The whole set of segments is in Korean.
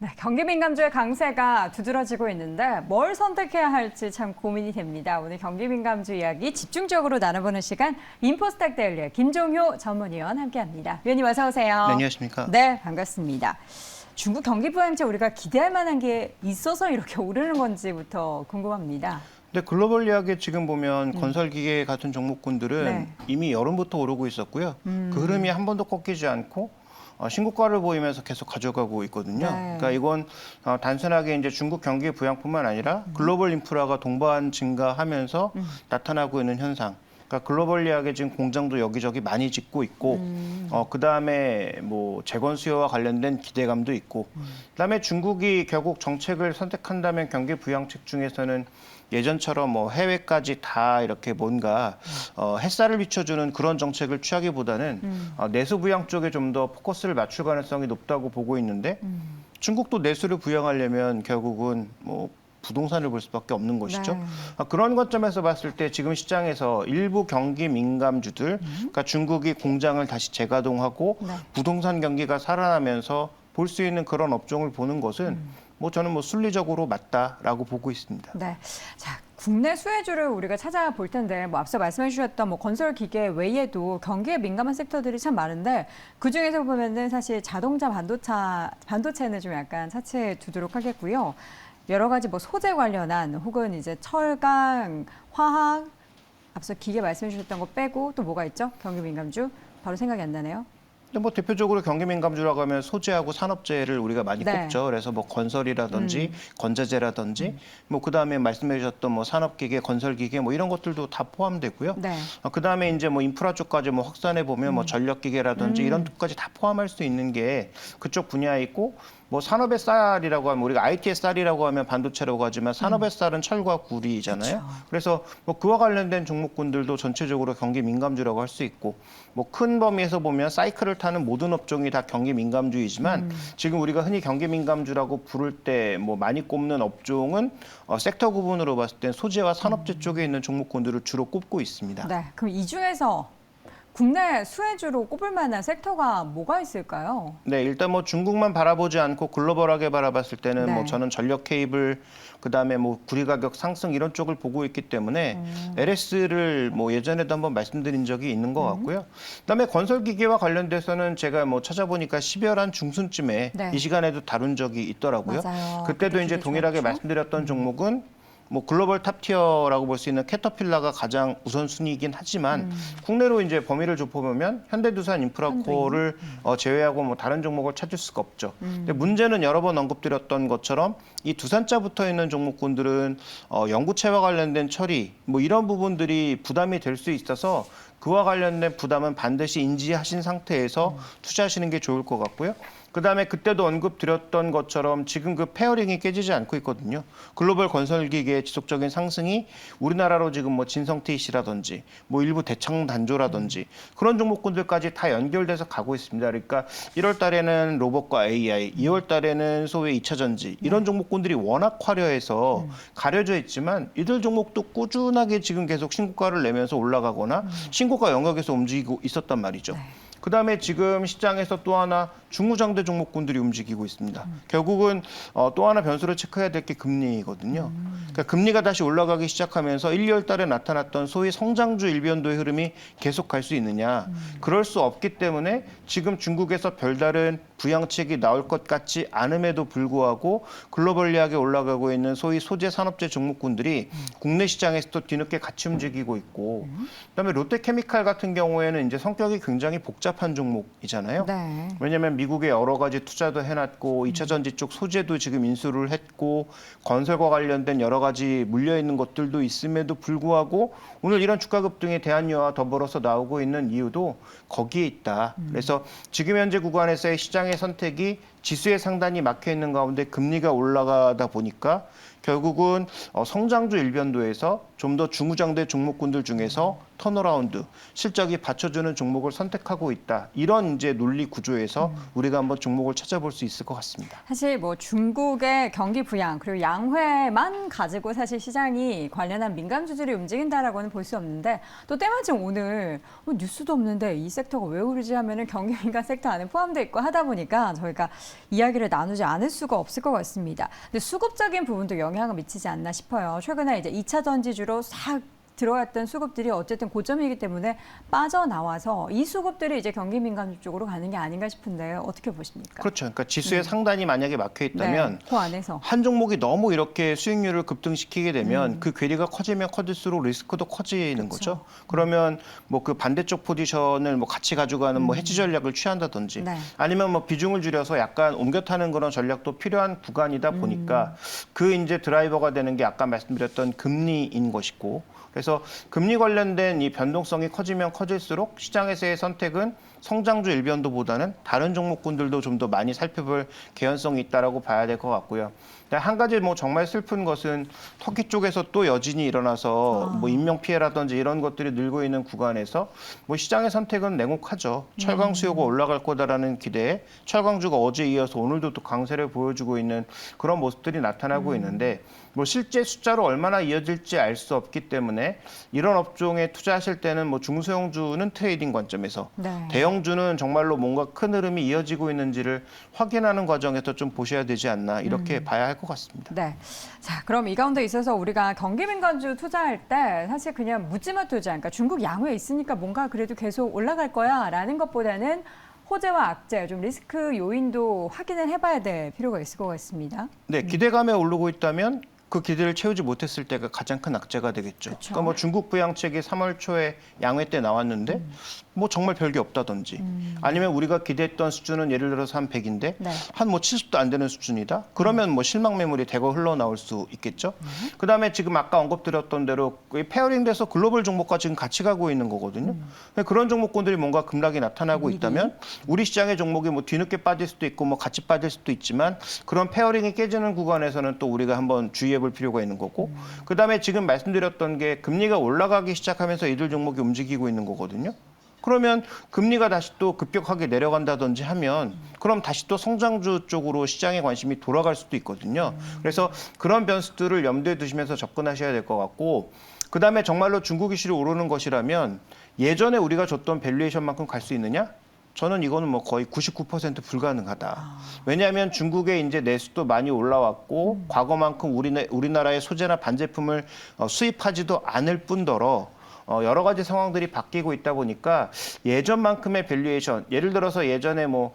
네, 경기 민감주의 강세가 두드러지고 있는데 뭘 선택해야 할지 참 고민이 됩니다. 오늘 경기 민감주 이야기 집중적으로 나눠보는 시간 인포스탁 데일리의 김종효 전문위원 함께합니다. 위원님 어서 오세요. 네, 안녕하십니까. 네, 반갑습니다. 중국 경기 부양제 우리가 기대할 만한 게 있어서 이렇게 오르는 건지부터 궁금합니다. 근데 글로벌 이야기 지금 보면 건설기계 같은 종목군들은 네. 이미 여름부터 오르고 있었고요. 그 흐름이 한 번도 꺾이지 않고 신고가를 보이면서 계속 가져가고 있거든요. 네. 그러니까 이건 단순하게 이제 중국 경기 부양뿐만 아니라 글로벌 인프라가 동반 증가하면서 나타나고 있는 현상. 그러니까 글로벌 이야기 지금 공장도 여기저기 많이 짓고 있고, 그다음에 뭐 재건 수요와 관련된 기대감도 있고, 그다음에 중국이 결국 정책을 선택한다면 경기 부양책 중에서는 예전처럼 뭐 해외까지 다 이렇게 뭔가 햇살을 비춰주는 그런 정책을 취하기보다는 내수 부양 쪽에 좀 더 포커스를 맞출 가능성이 높다고 보고 있는데 중국도 내수를 부양하려면 결국은 뭐 부동산을 볼 수밖에 없는 것이죠. 네. 그런 관점에서 봤을 때 지금 시장에서 일부 경기 민감주들, 그러니까 중국이 공장을 다시 재가동하고 네. 부동산 경기가 살아나면서 볼 수 있는 그런 업종을 보는 것은 뭐 저는 뭐 순리적으로 맞다라고 보고 있습니다. 네. 자, 국내 수혜주를 우리가 찾아볼 텐데 뭐 앞서 말씀해 주셨던 뭐 건설 기계 외에도 경기에 민감한 섹터들이 참 많은데 그중에서 보면은 사실 자동차 반도체는 좀 약간 차치해 두도록 하겠고요. 여러 가지 뭐 소재 관련한 혹은 이제 철강, 화학 앞서 기계 말씀해 주셨던 거 빼고 또 뭐가 있죠? 경기 민감주 바로 생각이 안 나네요. 근데 뭐 대표적으로 경기 민감주라고 하면 소재하고 산업재를 우리가 많이 네. 꼽죠. 그래서 뭐 건설이라든지 건자재라든지 뭐 그다음에 말씀해 주셨던 뭐 산업기계, 건설기계 뭐 이런 것들도 다 포함되고요. 네. 그다음에 이제 뭐 인프라 쪽까지 뭐 확산해 보면 뭐 전력기계라든지 이런 쪽까지 다 포함할 수 있는 게 그쪽 분야에 있고 뭐 산업의 쌀이라고 하면 우리가 IT의 쌀이라고 하면 반도체라고 하지만 산업의 쌀은 철과 구리잖아요. 그렇죠. 그래서 뭐 그와 관련된 종목군들도 전체적으로 경기 민감주라고 할 수 있고 뭐 큰 범위에서 보면 사이클을 타는 모든 업종이 다 경기 민감주이지만 지금 우리가 흔히 경기 민감주라고 부를 때 뭐 많이 꼽는 업종은 섹터 구분으로 봤을 땐 소재와 산업재 쪽에 있는 종목군들을 주로 꼽고 있습니다. 네. 그럼 이 중에서 국내 수혜주로 꼽을 만한 섹터가 뭐가 있을까요? 네, 일단 뭐 중국만 바라보지 않고 글로벌하게 바라봤을 때는 네. 뭐 저는 전력 케이블, 그다음에 뭐 구리 가격 상승 이런 쪽을 보고 있기 때문에 LS를 뭐 예전에도 한번 말씀드린 적이 있는 것 같고요. 그다음에 건설 기계와 관련돼서는 제가 뭐 찾아보니까 12월 한 중순쯤에 네. 이 시간에도 다룬 적이 있더라고요. 맞아요. 그때도 그때 이제 되게 동일하게 좋았죠? 말씀드렸던 종목은 뭐 글로벌 탑티어라고 볼 수 있는 캐터필라가 가장 우선순위이긴 하지만 국내로 이제 범위를 좁혀보면 현대두산 인프라코를 제외하고 뭐 다른 종목을 찾을 수가 없죠. 근데 문제는 여러 번 언급드렸던 것처럼 이 두산자 붙어 있는 종목군들은 연구체와 관련된 처리 뭐 이런 부분들이 부담이 될 수 있어서 그와 관련된 부담은 반드시 인지하신 상태에서 투자하시는 게 좋을 것 같고요. 그다음에 그때도 언급드렸던 것처럼 지금 그 페어링이 깨지지 않고 있거든요. 글로벌 건설기계의 지속적인 상승이 우리나라로 지금 뭐 진성TC라든지 뭐 일부 대창 단조라든지 그런 종목군들까지 다 연결돼서 가고 있습니다. 그러니까 1월 달에는 로봇과 AI, 2월 달에는 소위 2차 전지 이런 종목군들이 워낙 화려해서 가려져 있지만 이들 종목도 꾸준하게 지금 계속 신고가를 내면서 올라가거나 신고가 영역에서 움직이고 있었단 말이죠. 그다음에 지금 시장에서 또 하나 중후장대 종목군들이 움직이고 있습니다. 결국은 또 하나 변수를 체크해야 될 게 금리거든요. 그러니까 금리가 다시 올라가기 시작하면서 1, 2월 달에 나타났던 소위 성장주 일변도의 흐름이 계속 갈 수 있느냐. 그럴 수 없기 때문에 지금 중국에서 별다른 부양책이 나올 것 같지 않음에도 불구하고 글로벌리하게 올라가고 있는 소위 소재 산업재 종목군들이 국내 시장에서도 뒤늦게 같이 움직이고 있고 그다음에 롯데케미칼 같은 경우에는 이제 성격이 굉장히 복잡한 종목이잖아요. 네. 왜냐하면 미국에 여러 가지 투자도 해놨고 2차 전지 쪽 소재도 지금 인수를 했고 건설과 관련된 여러 가지 물려 있는 것들도 있음에도 불구하고 오늘 이런 주가 급등이 대한유와 더불어서 나오고 있는 이유도 거기에 있다. 그래서 지금 현재 구간에서의 시장의 선택이 지수에 상단이 막혀 있는 가운데 금리가 올라가다 보니까 결국은 성장주 일변도에서 좀 더 중후장대 종목군들 중에서 턴어라운드, 실적이 받쳐주는 종목을 선택하고 있다. 이런 이제 논리 구조에서 우리가 한번 종목을 찾아볼 수 있을 것 같습니다. 사실 뭐 중국의 경기 부양 그리고 양회만 가지고 사실 시장이 관련한 민감주들이 움직인다라고는 볼 수 없는데 또 때마침 오늘 뉴스도 없는데 이 섹터가 왜 오르지 하면은 경기 민감 섹터 안에 포함되어 있고 하다 보니까 저희가 이야기를 나누지 않을 수가 없을 것 같습니다. 근데 수급적인 부분도 영향을 미치지 않나 싶어요. 최근에 이제 2차 전지주로 싹 들어왔던 수급들이 어쨌든 고점이기 때문에 빠져나와서 이 수급들이 이제 경기 민감주 쪽으로 가는 게 아닌가 싶은데 어떻게 보십니까? 그렇죠. 그러니까 지수의 상단이 만약에 막혀 있다면 그 안에서 한 종목이 너무 이렇게 수익률을 급등시키게 되면 그 괴리가 커지면 커질수록 리스크도 커지는 거죠. 그러면 뭐 그 반대쪽 포지션을 뭐 같이 가져가는 뭐 해지 전략을 취한다든지 네. 아니면 뭐 비중을 줄여서 약간 옮겨 타는 그런 전략도 필요한 구간이다 보니까 그 이제 드라이버가 되는 게 아까 말씀드렸던 금리인 것이고 그래서 금리 관련된 이 변동성이 커지면 커질수록 시장에서의 선택은 성장주 일변도보다는 다른 종목군들도 좀 더 많이 살펴볼 개연성이 있다라고 봐야 될 것 같고요. 한 가지 뭐 정말 슬픈 것은 터키 쪽에서 또 여진이 일어나서 뭐 인명 피해라든지 이런 것들이 늘고 있는 구간에서 뭐 시장의 선택은 냉혹하죠. 철강 수요가 올라갈 거다라는 기대에 철강주가 어제 이어서 오늘도 또 강세를 보여주고 있는 그런 모습들이 나타나고 있는데 뭐 실제 숫자로 얼마나 이어질지 알 수 없기 때문에 이런 업종에 투자하실 때는 뭐 중소형주는 트레이딩 관점에서 네. 대형주는 정말로 뭔가 큰 흐름이 이어지고 있는지를 확인하는 과정에서 좀 보셔야 되지 않나 이렇게 봐야 할 것 같습니다. 네. 자, 그럼 이 가운데 있어서 우리가 경기 민감주 투자할 때 사실 그냥 묻지마 투자, 그러니까 중국 양회 있으니까 뭔가 그래도 계속 올라갈 거야라는 것보다는 호재와 악재, 좀 리스크 요인도 확인을 해봐야 될 필요가 있을 것 같습니다. 네, 기대감에 오르고 있다면 그 기대를 채우지 못했을 때가 가장 큰 악재가 되겠죠. 그쵸. 그러니까 뭐 중국 부양책이 3월 초에 양회 때 나왔는데 뭐 정말 별게 없다든지 아니면 우리가 기대했던 수준은 예를 들어서 한 100인데 네. 한 뭐 70도 안 되는 수준이다. 그러면 뭐 실망 매물이 대거 흘러나올 수 있겠죠. 그다음에 지금 아까 언급드렸던 대로 페어링돼서 글로벌 종목과 지금 같이 가고 있는 거거든요. 그런 종목군들이 뭔가 급락이 나타나고 있다면 우리 시장의 종목이 뭐 뒤늦게 빠질 수도 있고 뭐 같이 빠질 수도 있지만 그런 페어링이 깨지는 구간에서는 또 우리가 한번 주의해 볼 필요가 있는 거고 그다음에 지금 말씀드렸던 게 금리가 올라가기 시작하면서 이들 종목이 움직이고 있는 거거든요. 그러면 금리가 다시 또 급격하게 내려간다든지 하면 그럼 다시 또 성장주 쪽으로 시장의 관심이 돌아갈 수도 있거든요. 그래서 그런 변수들을 염두에 두시면서 접근하셔야 될 것 같고 그다음에 정말로 중국 이슈로 오르는 것이라면 예전에 우리가 줬던 밸류에이션만큼 갈 수 있느냐? 저는 이거는 뭐 거의 99% 불가능하다. 왜냐하면 중국의 이제 내수도 많이 올라왔고 과거만큼 우리나라의 소재나 반제품을 수입하지도 않을 뿐더러 여러 가지 상황들이 바뀌고 있다 보니까 예전만큼의 밸류에이션, 예를 들어서 예전에 뭐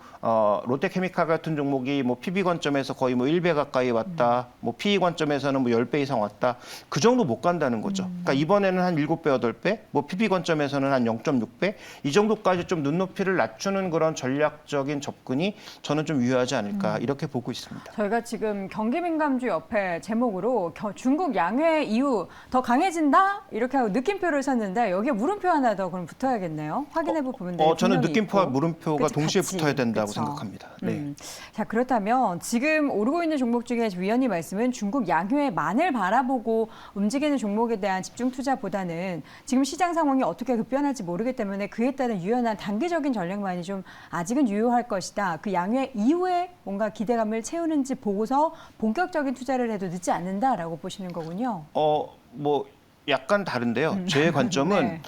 롯데케미칼 같은 종목이 뭐 PB 관점에서 거의 뭐 1배 가까이 왔다, 뭐 PE 관점에서는 뭐 10배 이상 왔다, 그 정도 못 간다는 거죠. 그러니까 이번에는 한 7배, 8배, 뭐 PB 관점에서는 한 0.6배, 이 정도까지 좀 눈높이를 낮추는 그런 전략적인 접근이 저는 좀 유효하지 않을까 이렇게 보고 있습니다. 저희가 지금 경기 민감주 옆에 제목으로 중국 양회 이후 더 강해진다 이렇게 하고 느낌표를 썼는데 여기에 물음표 하나 더 그럼 붙어야겠네요. 확인해볼 부분들이 저는 분명히 느낌표와 있고. 물음표가 그치, 동시에 같이. 붙어야 된다고 그쵸. 생각합니다. 네. 자, 그렇다면 지금 오르고 있는 종목 중에 위원님 말씀은 중국 양회만을 바라보고 움직이는 종목에 대한 집중 투자보다는 지금 시장 상황이 어떻게 급변할지 모르기 때문에 그에 따른 유연한 단기적인 전략만이 좀 아직은 유효할 것이다. 그 양회 이후에 뭔가 기대감을 채우는지 보고서 본격적인 투자를 해도 늦지 않는다라고 보시는 거군요. 뭐 약간 다른데요. 제 관점은 네.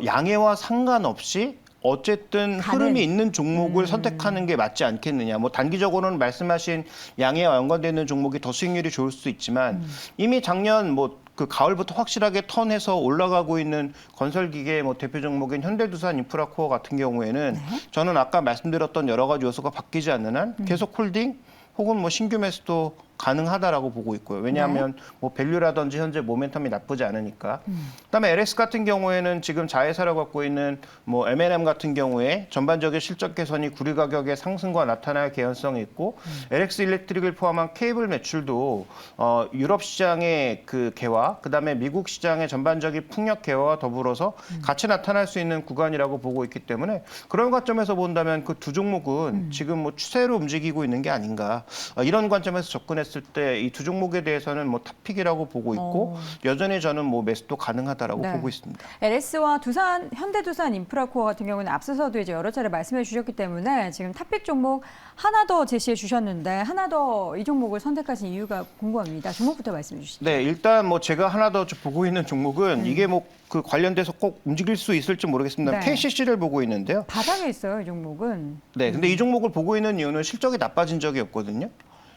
양해와 상관없이 어쨌든 가는. 흐름이 있는 종목을 선택하는 게 맞지 않겠느냐. 뭐 단기적으로는 말씀하신 양해와 연관되어 있는 종목이 더 수익률이 좋을 수도 있지만 이미 작년 뭐 그 가을부터 확실하게 턴해서 올라가고 있는 건설기계 뭐 대표 종목인 현대두산 인프라코어 같은 경우에는 저는 아까 말씀드렸던 여러 가지 요소가 바뀌지 않는 한 계속 홀딩 혹은 뭐 신규 매수도 가능하다라고 보고 있고요. 왜냐하면 뭐 밸류라든지 현재 모멘텀이 나쁘지 않으니까. 그다음에 LS 같은 경우에는 지금 자회사를 갖고 있는 뭐 M&M 같은 경우에 전반적인 실적 개선이 구리 가격의 상승과 나타날 개연성이 있고 LX 일렉트릭을 포함한 케이블 매출도 유럽 시장의 그 개화, 그다음에 미국 시장의 전반적인 풍력 개화와 더불어서 같이 나타날 수 있는 구간이라고 보고 있기 때문에 그런 관점에서 본다면 그 두 종목은 지금 뭐 추세로 움직이고 있는 게 아닌가 이런 관점에서 접근해 판단했을 때 이 두 종목에 대해서는 뭐 탑픽이라고 보고 있고 여전히 저는 뭐 매수도 가능하다라고 네. 보고 있습니다. LS와 현대두산 인프라코어 같은 경우는 앞서서도 이제 여러 차례 말씀해 주셨기 때문에 지금 탑픽 종목 하나 더 제시해 주셨는데 하나 더 이 종목을 선택하신 이유가 궁금합니다. 종목부터 말씀해 주시죠. 네, 일단 뭐 제가 하나 더 보고 있는 종목은 이게 뭐 그 관련돼서 꼭 움직일 수 있을지 모르겠습니다. 네. KCC를 보고 있는데요. 바닥에 있어요, 이 종목은. 네, 근데 이 종목을 보고 있는 이유는 실적이 나빠진 적이 없거든요.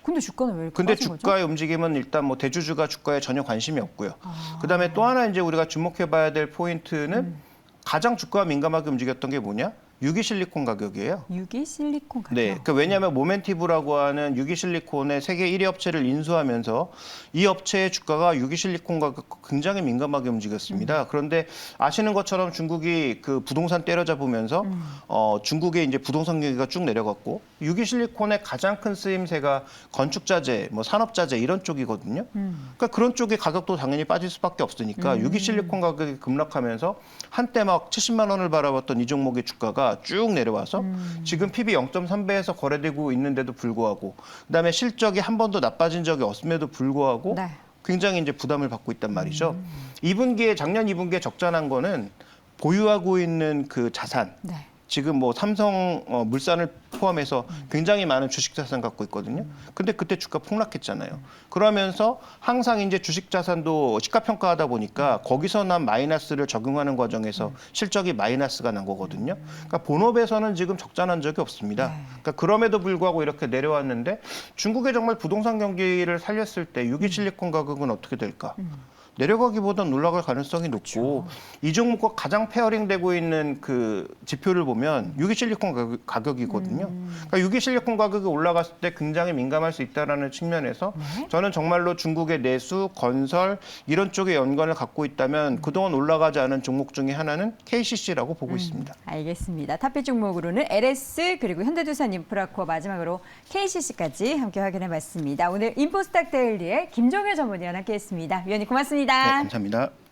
근데 주가는 왜 이렇게 근데 빠진 거죠? 주가의 움직임은 일단 뭐 대주주가 주가에 전혀 관심이 없고요. 그다음에 또 하나 이제 우리가 주목해봐야 될 포인트는 가장 주가가 민감하게 움직였던 게 뭐냐? 유기실리콘 가격이에요. 유기실리콘 가격. 네, 왜냐하면 모멘티브라고 하는 유기실리콘의 세계 1위 업체를 인수하면서 이 업체의 주가가 유기실리콘 가격 굉장히 민감하게 움직였습니다. 그런데 아시는 것처럼 중국이 그 부동산 때려잡으면서 중국의 이제 부동산 경기가 쭉 내려갔고 유기실리콘의 가장 큰 쓰임새가 건축자재, 뭐 산업자재 이런 쪽이거든요. 그러니까 그런 쪽의 가격도 당연히 빠질 수밖에 없으니까 유기실리콘 가격이 급락하면서 한때 막 70만 원을 바라봤던 이 종목의 주가가 쭉 내려와서 지금 PB 0.3배에서 거래되고 있는데도 불구하고 그다음에 실적이 한 번도 나빠진 적이 없음에도 불구하고 네. 굉장히 이제 부담을 받고 있단 말이죠. 2분기에 작년 2분기에 적자난 거는 보유하고 있는 그 자산 네. 지금 뭐 삼성 물산을 포함해서 굉장히 많은 주식 자산 갖고 있거든요. 근데 그때 주가 폭락했잖아요. 그러면서 항상 이제 주식 자산도 시가평가하다 보니까 거기서 난 마이너스를 적용하는 과정에서 실적이 마이너스가 난 거거든요. 그러니까 본업에서는 지금 적자 난 적이 없습니다. 그러니까 그럼에도 불구하고 이렇게 내려왔는데 중국의 정말 부동산 경기를 살렸을 때 유기실리콘 가격은 어떻게 될까? 내려가기보다는 올라갈 가능성이 높고 이 종목과 가장 페어링되고 있는 그 지표를 보면 유기실리콘 가격이거든요. 그러니까 유기실리콘 가격이 올라갔을 때 굉장히 민감할 수 있다는 측면에서 저는 정말로 중국의 내수, 건설 이런 쪽에 연관을 갖고 있다면 그동안 올라가지 않은 종목 중에 하나는 KCC라고 보고 있습니다. 알겠습니다. 탑픽 종목으로는 LS 그리고 현대두산 인프라코어 마지막으로 KCC까지 함께 확인해봤습니다. 오늘 인포스탁 데일리의 김종효 전문위원 함께했습니다. 위원님 고맙습니다. 네, 감사합니다.